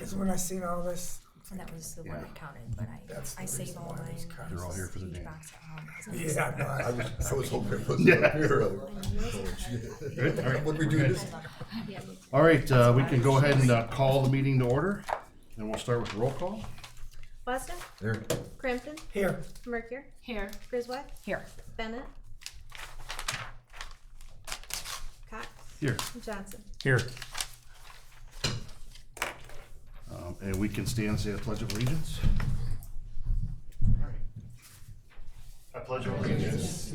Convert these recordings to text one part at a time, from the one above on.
Because when I seen all this, And that was the one that counted, but That's I the save reason all why mine. these cars- They're all here for the Huge day. box at home. yeah, no, I was hoping it was Yeah. up here. Good, all right. Would we do this? All right, we can go ahead and call the meeting to order, and we'll start with roll call. Weston, There. Crampton, here, Mercier, Here. Griswold, Here. Bennett, Cox, Here, Johnson. here. and we can stand and say the Pledge of Allegiance. I pledge allegiance.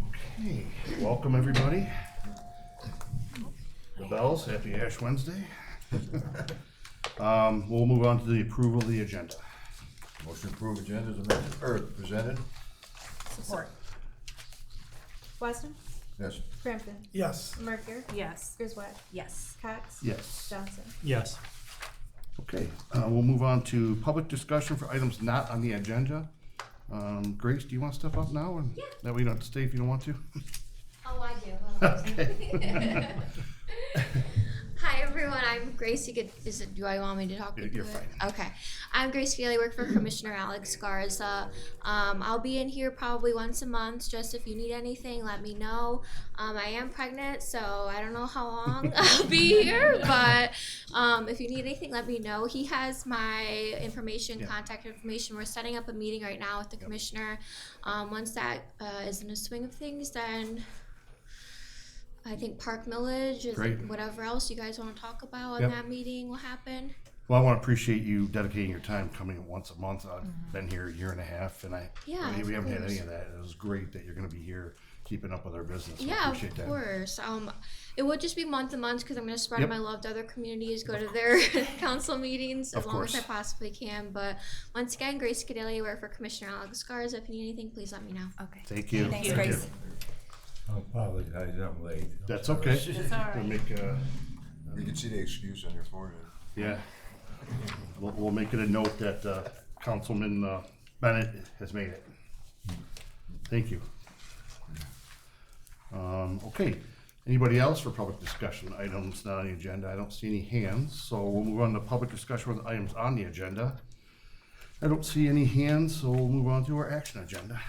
Okay, welcome everybody. The bells, happy Ash Wednesday. We'll move on to the approval of the agenda. Motion to approve agenda is amended, or presented? Support. Weston, Yes. Crampton, Yes, Mercier, Yes. Griswold, Yes. Cox, Yes. Johnson. yes. Okay, we'll move on to public discussion for items not on the agenda. Grace, do you want to step up now? And that way you don't have to stay if you don't want to? Oh, I do. Okay. Hi, everyone. I'm Grace. Do I want me to talk? You're into it? fine. Okay. I'm Grace Gailey. I work for Commissioner Alex Garza. I'll be in here probably once a month. Just if you need anything, let me know. I am pregnant, so I don't know how long I'll be here. But if you need anything, let me know. He has my information, Yeah. contact information. We're setting up a meeting right now with the commissioner. Once that is in the swing of things, then I think Park Millage is Great. whatever else you guys want to talk about in Yep. that meeting will happen. Well, I want to appreciate you dedicating your time coming once a month. I've been here a year and a half, and Yeah, we of haven't had course. any of that. It was great that you're going to be here keeping up with our business. So I Yeah, appreciate of that. course. It would just be month to month because I'm going to spread Yep. my love to other communities, go to their council meetings Of as long as I course. possibly can. But once again, Grace Cadelia, I work for Commissioner Alex Garza. If you need anything, please let me know. Okay. Thank you. Thanks, Thank Grace. you. I apologize, I'm late. That's okay. It's all right. We'll make, You can see the excuse on your forehead. yeah. We'll make it a note that Councilman Bennett has made it. Thank you. Okay. Anybody else for public discussion? Items not on the agenda. I don't see any hands, so we'll move on to public discussion with items on the agenda. I don't see any hands, so we'll move on to our action agenda.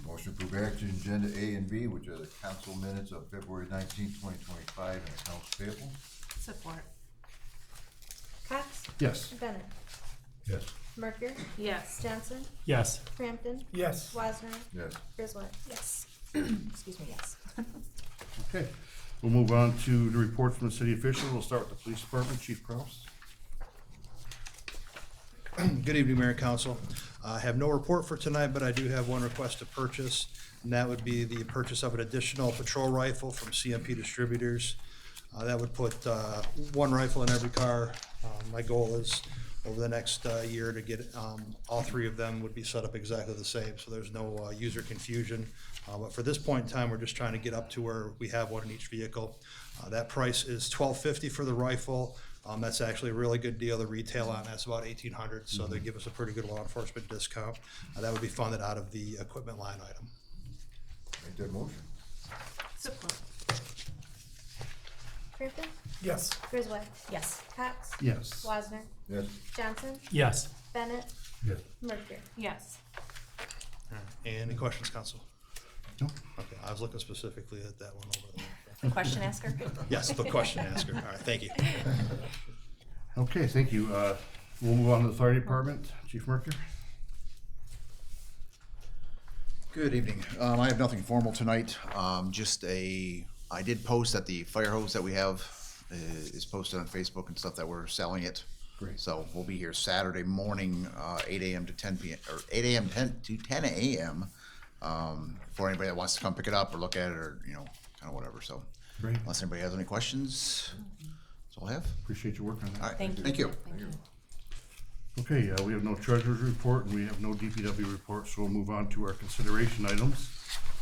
Motion to approve action agenda A and B, which are the council minutes of February 19th, 2025, and accounts payable. Support. Cox, Yes. Bennett, Yes. Mercier, Yes. Johnson, Yes. Crampton, Yes. Wasner, Yes. Griswold. Yes. Excuse me, yes. Okay. We'll move on to the report from the city officials. We'll start with the police department. Chief Kraus. Good evening, Mayor and Council. I have no report for tonight, but I do have one request to purchase, and that would be the purchase of an additional patrol rifle from CMP Distributors. That would put one rifle in every car. My goal is over the next year to get all three of them would be set up exactly the same, so there's no user confusion. But for this point in time, we're just trying to get up to where we have one in each vehicle. That price is $1,250 for the rifle. That's actually a really good deal. The retail on that's about $1,800, so they give us a pretty good law enforcement discount. That would be funded out of the equipment line item. Make that motion. Support. Crampton, Yes. Griswold, Yes. Cox, Yes. Wasner, Yes. Johnson, Yes. Bennett, Yes. Mercier. Yes. Any questions, Council? No? Okay, I was looking specifically at that one over there. The question asker? Yes, the question asker. All right, thank you. Okay, thank you. We'll move on to the fire department. Chief Mercer. Good evening. I have nothing formal tonight. I did post that the fire hose that we have is posted on Facebook and stuff that we're selling it. Great. So we'll be here Saturday morning, 8 a.m. to 10 p.m. or 8 a.m. to 10 a.m. For anybody that wants to come pick it up or look at it or kind of whatever. So Great. unless anybody has any questions, that's all I have. Appreciate your work on that. All right. Thank you. Thank you. Thank you. Okay, we have no treasurer's report and we have no DPW report, so we'll move on to our consideration items.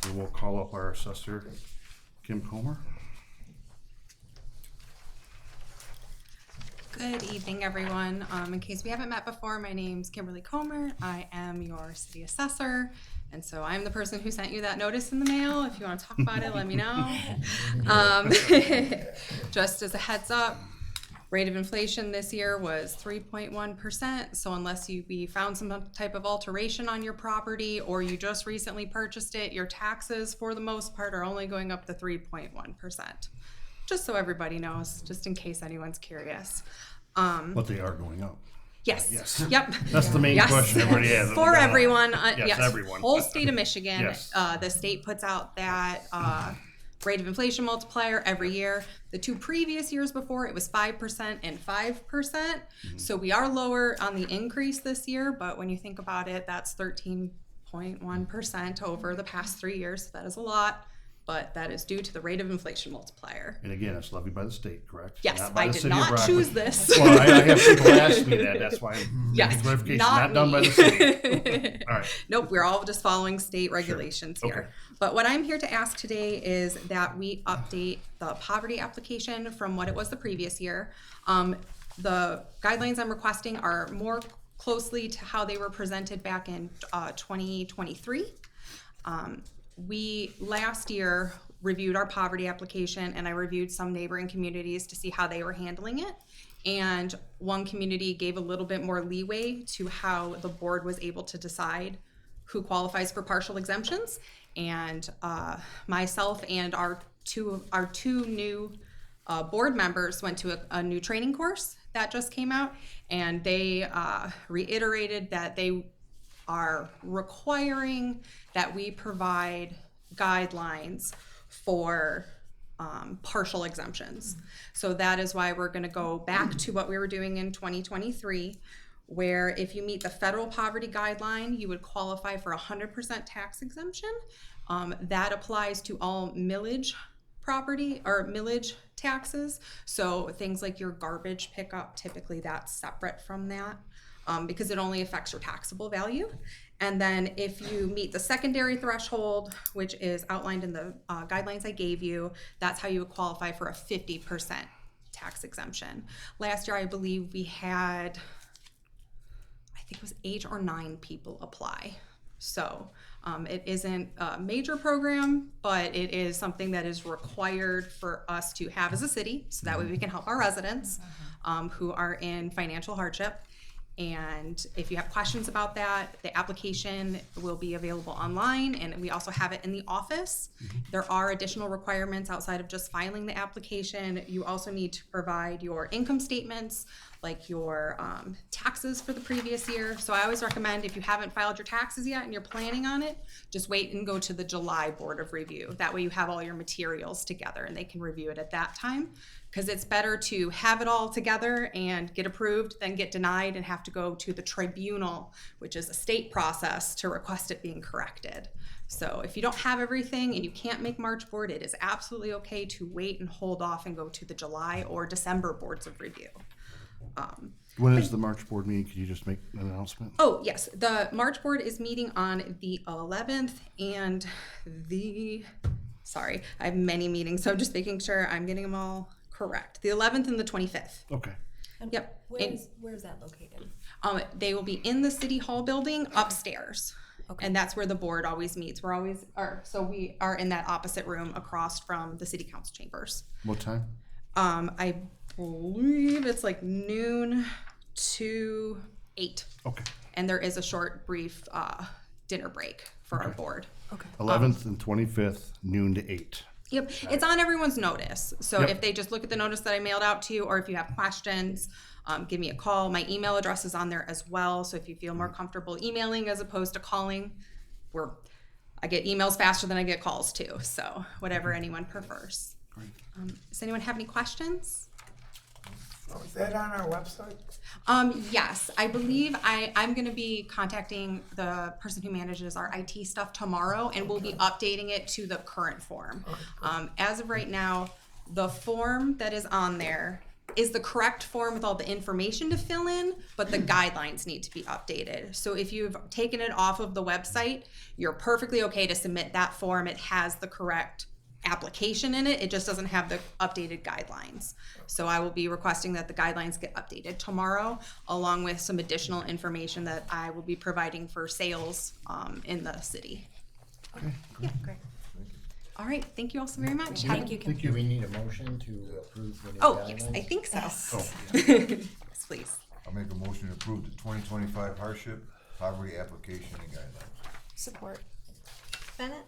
And we'll call up our assessor, Kim Comer. Good evening, everyone. In case we haven't met before, my name's Kimberly Comer. I am your city assessor. And so I'm the person who sent you that notice in the mail. If you want to talk about it, let me know. Just as a heads up, rate of inflation this year was 3.1%. So unless we found some type of alteration on your property or you just recently purchased it, your taxes for the most part are only going up to 3.1%. Just so everybody knows, just in case anyone's curious. But they are going up. Yes. Yes. Yep. That's the main Yes. question everybody has. For everyone. Yes, everyone. Whole state of Michigan. Yes. The state puts out that rate of inflation multiplier every year. The 2 previous years before, it was 5% and 5%. So we are lower on the increase this year, but when you think about it, that's 13.1% over the past 3 years. That is a lot, but that is due to the rate of inflation multiplier. And again, it's levied by the state, correct? Yes, Not by I the did city of not Brockton. choose this. Well, I have people ask me that, that's why I'm Yes, making clarification, not not done by me. the city. All right, Nope, we're all just following state regulations here. Okay. But what I'm here to ask today is that we update the poverty application from what it was the previous year. The guidelines I'm requesting are more closely to how they were presented back in 2023. We last year reviewed our poverty application, and I reviewed some neighboring communities to see how they were handling it. And one community gave a little bit more leeway to how the board was able to decide who qualifies for partial exemptions. And myself and our two new board members went to a new training course that just came out, and they reiterated that they are requiring that we provide guidelines for partial exemptions. So that is why we're going to go back to what we were doing in 2023, where if you meet the federal poverty guideline, you would qualify for 100% tax exemption. That applies to all millage property or millage taxes. So things like your garbage pickup, typically that's separate from that because it only affects your taxable value. And then if you meet the secondary threshold, which is outlined in the guidelines I gave you, that's how you would qualify for a 50% tax exemption. Last year, I believe we had, I think it was 8 or 9 people apply. So it isn't a major program, but it is something that is required for us to have as a city, so that way we can help our residents who are in financial hardship. And if you have questions about that, the application will be available online, and we also have it in the office. There are additional requirements outside of just filing the application. You also need to provide your income statements, like your taxes for the previous year. So I always recommend, if you haven't filed your taxes yet and you're planning on it, just wait and go to the July Board of Review. That way you have all your materials together and they can review it at that time. Because it's better to have it all together and get approved than get denied and have to go to the tribunal, which is a state process, to request it being corrected. So if you don't have everything and you can't make March board, it is absolutely okay to wait and hold off and go to the July or December boards of review. when is the March board meeting? Could you just make an announcement? Oh, yes, the March board is meeting on the 11th and sorry, I have many meetings, so I'm just making sure I'm getting them all correct. The 11th and the 25th. Okay, Yep. Where's that located? They will be in the city hall building upstairs. Okay. And that's where the board always meets. So we are in that opposite room across from the city council chambers. what time? I believe it's like noon to 8. Okay, And there is a short, brief dinner break for our board. 11th and 25th, noon to 8. Yep, it's on everyone's notice. So Yep. if they just look at the notice that I mailed out to you, or if you have questions, give me a call. My email address is on there as well. So if you feel more comfortable emailing as opposed to calling, I get emails faster than I get calls too. So whatever anyone prefers. Does anyone have any questions? Oh, is that on our website? Yes, I believe I'm going to be contacting the person who manages our IT stuff tomorrow, and we'll be updating it to the current form. As of right now, the form that is on there is the correct form with all the information to fill in, but the guidelines need to be updated. So if you've taken it off of the website, you're perfectly okay to submit that form. It has the correct application in it. It just doesn't have the updated guidelines. So I will be requesting that the guidelines get updated tomorrow, along with some additional information that I will be providing for sales in the city. Okay, Yeah, great. All right, thank you all so very much. Thank you, Kim. Do we need a motion to approve the new Oh, guidelines? yes, I think so. Oh, Yes, please. I'll make a motion to approve the 2025 hardship poverty application and guidelines. Support. Bennett,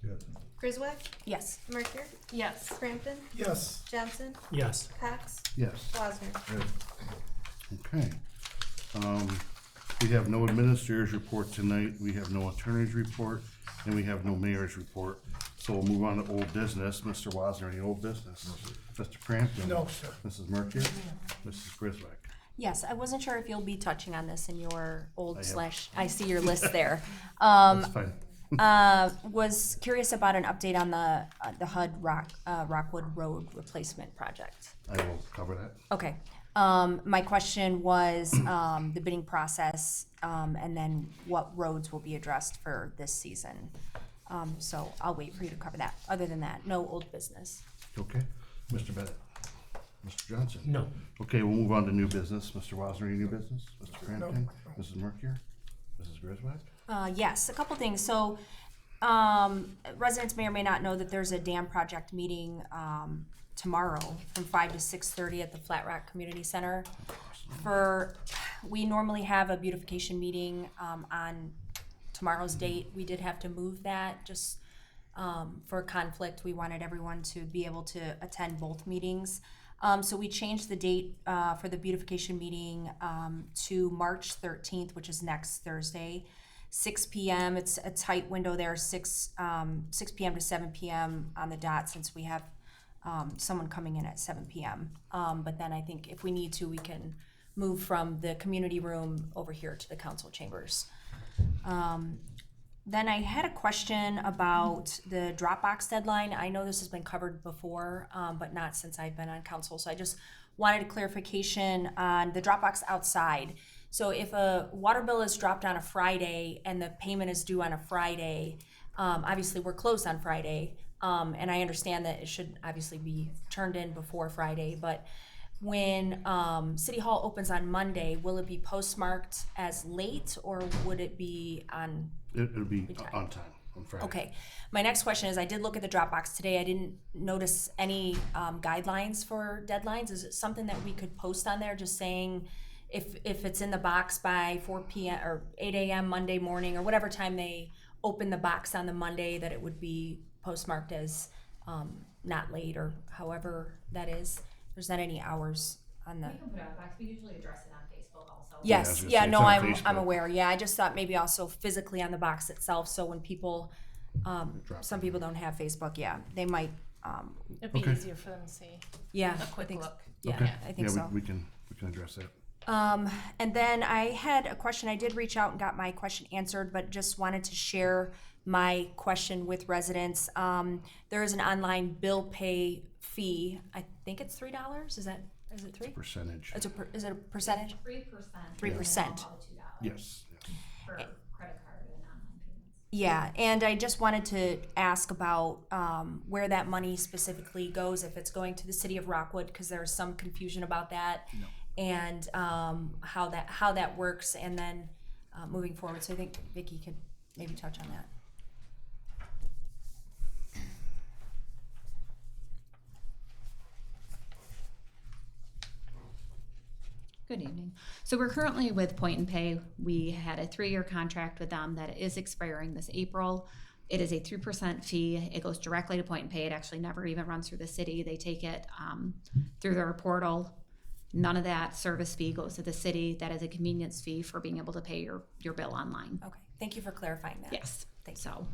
Yes. Griswold, Yes. Merker, Yes. Crampton, Yes. Johnson, Yes. Cox, yes. Wasner. Yes. Okay. We have no administrators report tonight, we have no attorney's report, and we have no mayor's report. So we'll move on to old business. Mr. Wasner, any old business? Mr. Crampton? No, sir. Mrs. Mercury? Mrs. Griswold? Yes, I wasn't sure if you'll be touching on this in your I old have. slash, I see your list there. That's fine. Was curious about an update on the HUD Rockwood Road replacement project. I will cover that. Okay. My question was the bidding process, and then what roads will be addressed for this season. So I'll wait for you to cover that. Other than that, no old business. Okay. Mr. Bennett? Mr. Johnson? No. Okay, we'll move on to new business. Mr. Wasner, any new business? Mr. Crampton? Mrs. Mercury? Mrs. Griswold? Yes, a couple things. So, residents may or may not know that there's a dam project meeting tomorrow from 5 to 6:30 at the Flat Rock Community Center. We normally have a beautification meeting on tomorrow's date. We did have to move that just for conflict. We wanted everyone to be able to attend both meetings. So we changed the date for the beautification meeting to March 13th, which is next Thursday, 6 p.m. It's a tight window there, 6 p.m. to 7 p.m. on the dot, since we have someone coming in at 7 p.m. But then I think if we need to, we can move from the community room over here to the council chambers. Then I had a question about the Dropbox deadline. I know this has been covered before, but not since I've been on council. So I just wanted a clarification on the Dropbox outside. So if a water bill is dropped on a Friday and the payment is due on a Friday, obviously we're closed on Friday. And I understand that it should obviously be turned in before Friday, but when City Hall opens on Monday, will it be postmarked as late, or would it be on? It'll be on time on Friday. Okay. My next question is, I did look at the Dropbox today. I didn't notice any guidelines for deadlines. Is it something that we could post on there, just saying if it's in the box by 4 p.m. or 8 a.m. Monday morning, or whatever time they open the box on the Monday, that it would be postmarked as not late, or however that is? There's not any hours on the. We can put it on box. We usually address it on Facebook also. Yeah, I was Yes, gonna yeah, say, no, it's on I'm Facebook. aware. Yeah, I just thought maybe also physically on the box itself, so when people, some people don't have Facebook, yeah, they might, It'd be Okay. easier for them to see. yeah. A I quick think- look. Yeah, Okay. I think Yeah, so. we can address that. And then I had a question. I did reach out and got my question answered, but just wanted to share my question with residents. There is an online bill pay fee. I think it's $3. Is it $3? Percentage. Is it a percentage? 3%. 3%. $2 Yes. for credit card and online payments. Yeah, and I just wanted to ask about where that money specifically goes, if it's going to the city of Rockwood, because there's some confusion about that, and how that works, and then moving forward. So I think Vicki could maybe touch on that. Good evening. So we're currently with Point and Pay. We had a 3-year contract with them that is expiring this April. It is a 3% fee. It goes directly to Point and Pay. It actually never even runs through the city. They take it through their portal. None of that service fee goes to the city. That is a convenience fee for being able to pay your bill online. Okay, thank you for clarifying that. Yes. Thanks. So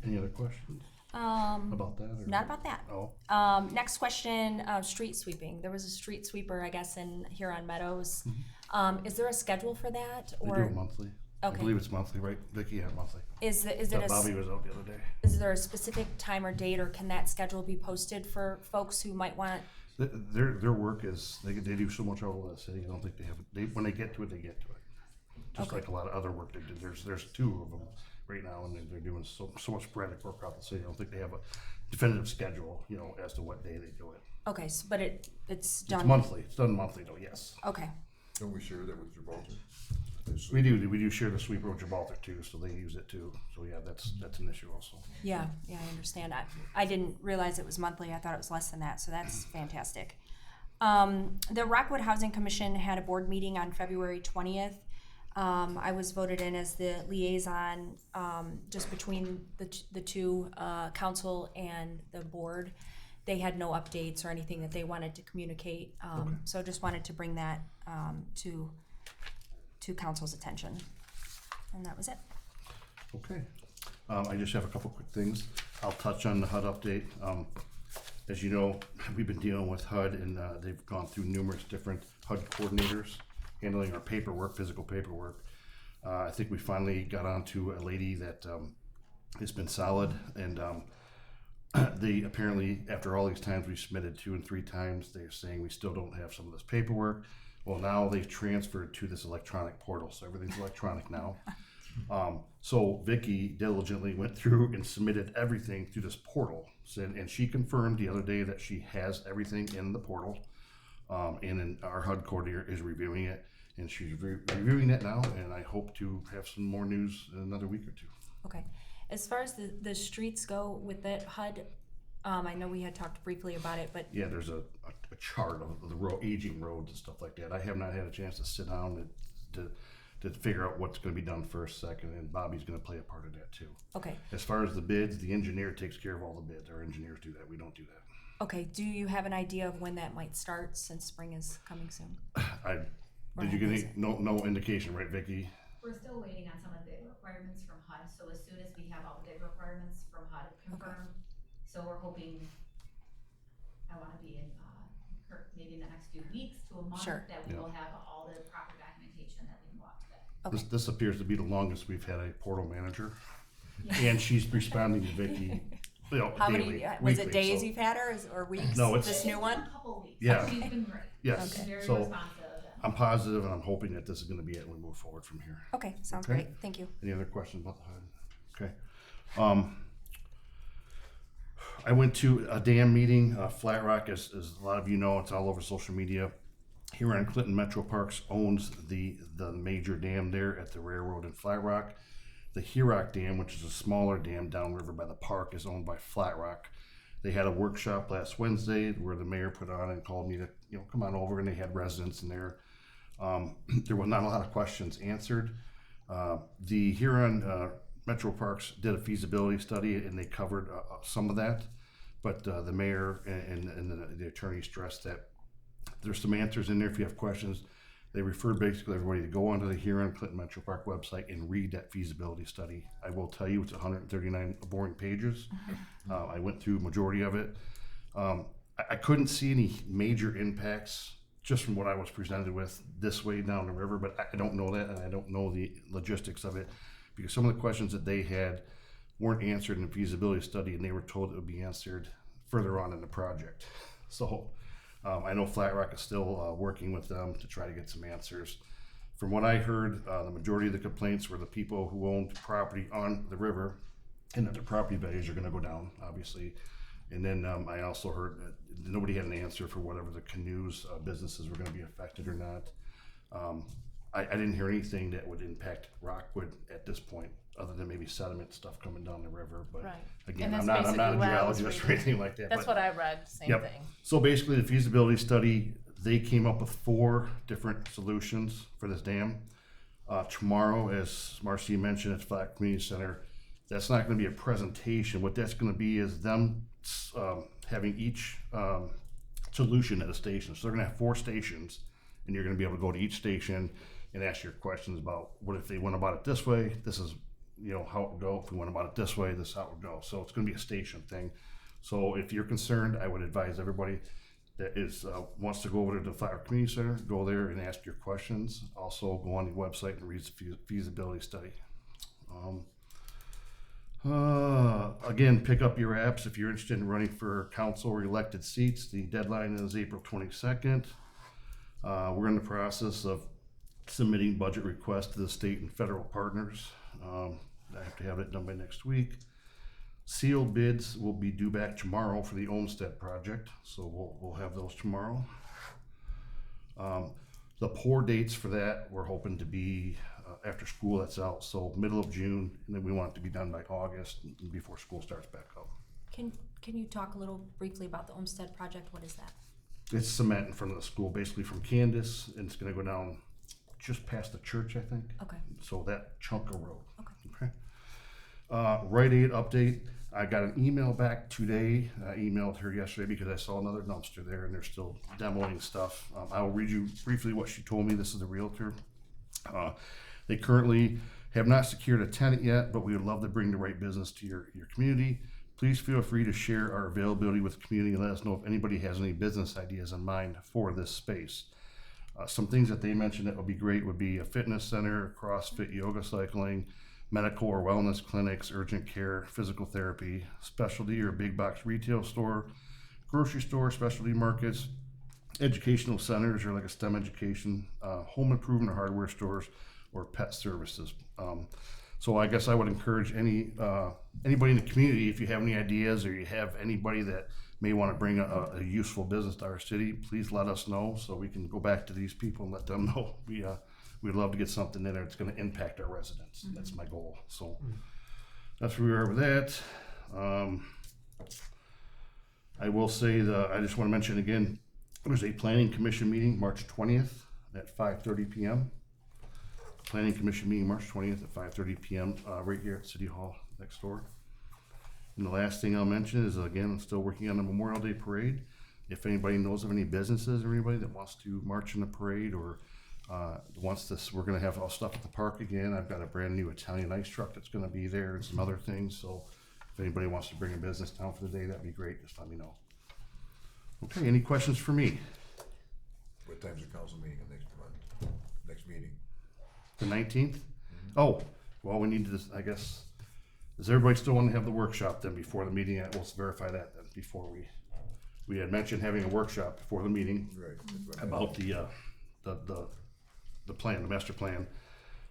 Any other questions about that? Or? Not about that. Oh, Next question, street sweeping. There was a street sweeper, I guess, here on Meadows. Is there a schedule for that, they do or it monthly. I Okay. believe it's monthly, right? Vicki, yeah, monthly. is it Yeah, Bobby was out the other day. is there a specific time or date, or can that schedule be posted for folks who might want? Their work is, they do so much all over the city, I don't think they have, when they get to it, they get to it. Just Okay. like a lot of other work they do. There's 2 of them right now, and they're doing so much sporadic work around the city. I don't think they have definitive schedule, you know, as to what day they do it. Okay, but it's done. It's monthly, it's done monthly though, yes. Okay, Don't we share that with Gibraltar? We do share the sweeper with Gibraltar too, so they use it too. So yeah, that's an issue also. yeah, I understand. I didn't realize it was monthly. I thought it was less than that, so that's fantastic. The Rockwood Housing Commission had a board meeting on February 20th. I was voted in as the liaison, just between the two, council and the board. They had no updates or anything that they wanted to communicate, so just wanted to bring that, to council's attention. And that was it. Okay. I just have a couple quick things. I'll touch on the HUD update. As you know, we've been dealing with HUD and they've gone through numerous different HUD coordinators handling our paperwork, physical paperwork. I think we finally got onto a lady that has been solid, and they apparently, after all these times we submitted 2 and 3 times, they're saying we still don't have some of this paperwork. Well, now they've transferred to this electronic portal, so everything's electronic now. So Vicky diligently went through and submitted everything through this portal, and she confirmed the other day that she has everything in the portal. And then our HUD coordinator is reviewing it, and she's reviewing it now, and I hope to have some more news in another week or 2. Okay. As far as the streets go with that HUD, I know we had talked briefly about it, but Yeah, there's a chart of the aging roads and stuff like that. I have not had a chance to sit down to figure out what's going to be done first, second, and Bobby's going to play a part of that too. okay. As far as the bids, the engineer takes care of all the bids. Our engineers do that. We don't do that. Okay, do you have an idea of when that might start, since spring is coming soon? Did you get any, no indication, right, Vicky? We're still waiting on some of the requirements from HUD, so as soon as we have all the bid requirements from HUD confirmed, so we're hoping, I wanna be in, maybe in the next few weeks to a month, Sure. that we Yeah. will have all the proper documentation that we can go out to bid. Okay. This appears to be the longest we've had a portal manager, and she's responding to Vicky, you know, How daily, many, was weekly, it days so- you've had her, or weeks? No, it's- This new one? A couple weeks. Yeah. She's been great. Yes, She's very so responsive. I'm positive and I'm hoping that this is going to be it and we move forward from here. Okay, sounds Okay. great. Thank you. Any other questions about the HUD? Okay. I went to a dam meeting, Flat Rock, as a lot of you know, it's all over social media. Huron Clinton Metro Parks owns the major dam there at the railroad in Flat Rock. The Hurock Dam, which is a smaller dam downriver by the park, is owned by Flat Rock. They had a workshop last Wednesday where the mayor put on and called me to, come on over, and they had residents in there. There were not a lot of questions answered. The Huron Metro Parks did a feasibility study and they covered some of that, but the mayor and the attorney stressed that there's some answers in there if you have questions. They referred basically everybody to go onto the Huron Clinton Metro Park website and read that feasibility study. I will tell you, it's 139 boring pages. I went through a majority of it. I couldn't see any major impacts just from what I was presented with this way down the river, but I don't know that, and I don't know the logistics of it, because some of the questions that they had weren't answered in the feasibility study, and they were told it would be answered further on in the project. So I know Flat Rock is still working with them to try to get some answers. From what I heard, the majority of the complaints were the people who owned property on the river, and that their property values are going to go down, obviously. And then I also heard that nobody had an answer for whatever the canoes businesses were going to be affected or not. I didn't hear anything that would impact Rockwood at this point, other than maybe sediment stuff coming down the river. But Right. again, And I'm that's not a basically what I was geologist or reading. anything like that. That's but- what I read, same Yep. thing. So basically, the feasibility study, they came up with 4 different solutions for this dam. Tomorrow, as Marcy mentioned, at Flat Community Center, that's not going to be a presentation. What that's going to be is them having each solution at a station. So they're going to have 4 stations, and you're going to be able to go to each station and ask your questions about what if they went about it this way. This is how it would go. If we went about it this way, this is how it would go. So it's going to be a station thing. So if you're concerned, I would advise everybody that wants to go over to the Flat Rock Community Center, go there and ask your questions. Also go on the website and read the feasibility study. Again, pick up your apps if you're interested in running for council or elected seats. The deadline is April 22nd. We're in the process of submitting budget requests to the state and federal partners. I have to have it done by next week. Sealed bids will be due back tomorrow for the Olmsted project, so we'll have those tomorrow. The pour dates for that, we're hoping to be after school that's out, so middle of June, and then we want it to be done by August before school starts back up. Can you talk a little briefly about the Olmsted project? What is that? It's cement in front of the school, basically from Candace, and it's gonna go down just past the church, I think. Okay. So that chunk of road. Okay. Okay. Rite Aid update. I got an email back today. I emailed her yesterday because I saw another dumpster there and they're still demoing stuff. I will read you briefly what she told me. This is the realtor. They currently have not secured a tenant yet, but we would love to bring the right business to your community. Please feel free to share our availability with the community and let us know if anybody has any business ideas in mind for this space. Some things that they mentioned that would be great would be a fitness center, CrossFit, yoga, cycling, medical or wellness clinics, urgent care, physical therapy, specialty or big box retail store, grocery store, specialty markets, educational centers or like a STEM education, home improvement or hardware stores, or pet services. So I guess I would encourage anybody in the community, if you have any ideas or you have anybody that may want to bring a useful business to our city, please let us know so we can go back to these people and let them know we'd love to get something in there that's going to impact our residents. Mm-hmm. That's my goal. So that's where we are with that. I will say I just want to mention again, there's a planning commission meeting March 20th at 5:30 p.m. Planning commission meeting March 20th at 5:30 p.m. Right here at City Hall next door. And the last thing I'll mention is, again, I'm still working on the Memorial Day parade. If anybody knows of any businesses or anybody that wants to march in the parade or we're going to have all stuff at the park again. I've got a brand new Italian ice truck that's going to be there and some other things. So if anybody wants to bring a business down for the day, that'd be great. Just let me know. Okay, any questions for me? What time's the council meeting next month? Next meeting? The 19th? Oh, well, we need to, I guess, does everybody still want to have the workshop then before the meeting? We'll verify that then before we had mentioned having a workshop before the meeting. Right. About the plan, the master plan.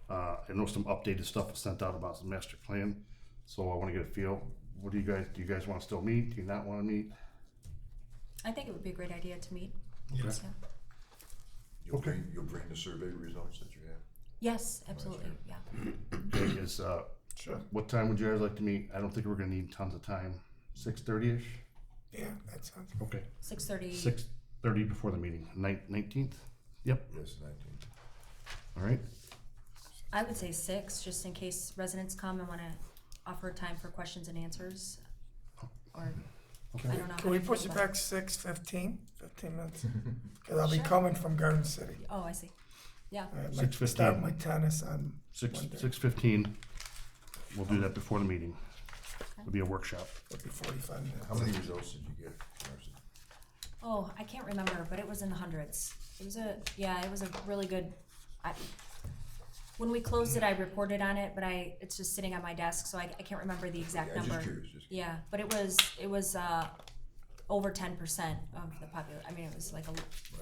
I know some updated stuff was sent out about the master plan. So I want to get a feel. What do you guys want to still meet? Do you not want to meet? I think it would be a great idea to meet. Yes. Yeah. You'll bring the survey results that you have? Yes, absolutely. Yeah. Okay, Sure. what time would you guys like to meet? I don't think we're going to need tons of time. 6:30ish? Yeah, that sounds Okay. 6:30. 6:30 before the meeting. 19th? Yep. Yes, 19th. All right. I would say 6, just in case residents come and want to offer time for questions and answers. Or I don't know. Can we push it back 6:15? 15 minutes? Because I'll be Sure. coming from Garden City. Oh, I see. Yeah. I'd like to 6:15. start my tennis on Monday. 6:15. We'll do that before the meeting. It'll be a workshop. It'll be 45 minutes. How many results did you get, Marcy? Oh, I can't remember, but it was in the hundreds. It was a really good. When we closed it, I reported on it, but it's just sitting on my desk, so I can't remember the exact Yeah, number. just curious. Yeah, but it was over 10% of the population. I mean, it was like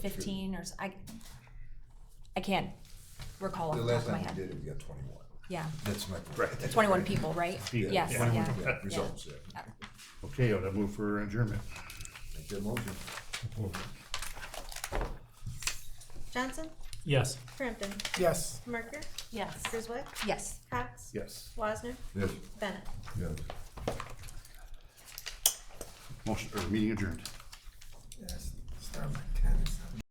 15 or I can't recall off The the top last of my time we head. did it, we got 21. Yeah, That's my point. 21 people, right? Yeah. Yes, Yeah. yeah. Results, yeah. Okay, I'll move for adjournment. Make that motion. Johnson, Yes. Crampton, Yes. Merker, Yes. Griswold, Yes. Cox, Yes. Wasner, Yes. Bennett. Yes. Meeting adjourned. Yes. Start my